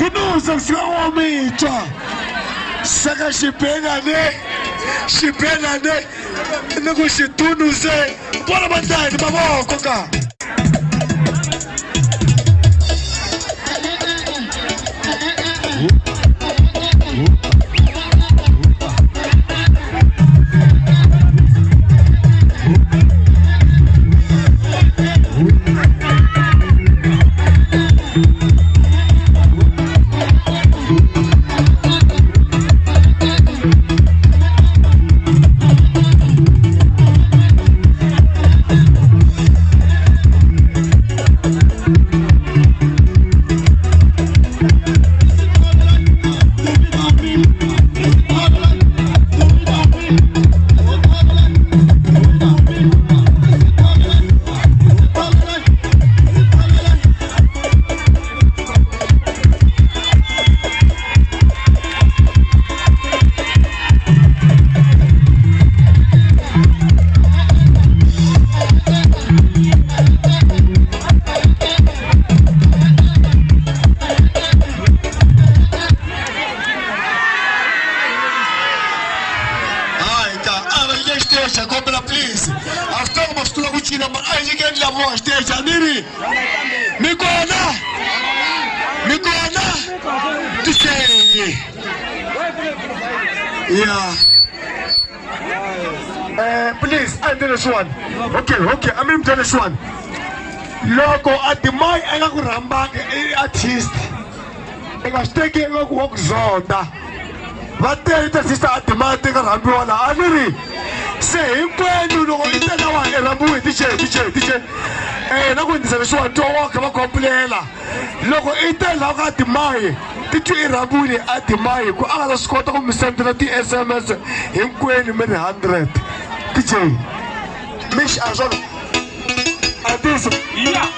Kunuza siwamichwa. Saka shipengane. Nakushitunuze. Bora bandai maboko ka. Please, after almost two weeks, I'm again la voix stage. Amiri, Mikona, to say, yeah. Please, I'm this one. Okay, I'm in this one. Loco at the my and Ramba artist. I was taking a walk zonda. But there is a sister at the mountain and Rambola. Amiri. Say, when you know it's a one and I'm with DJ. And I'm going to say, to walk about Complena. Logo, it's a log at the Mai. Did you Rabuni at the Mai? Go out of Scott of Central SMS. Him going many 100. DJ. Mish Azor. At this, yeah.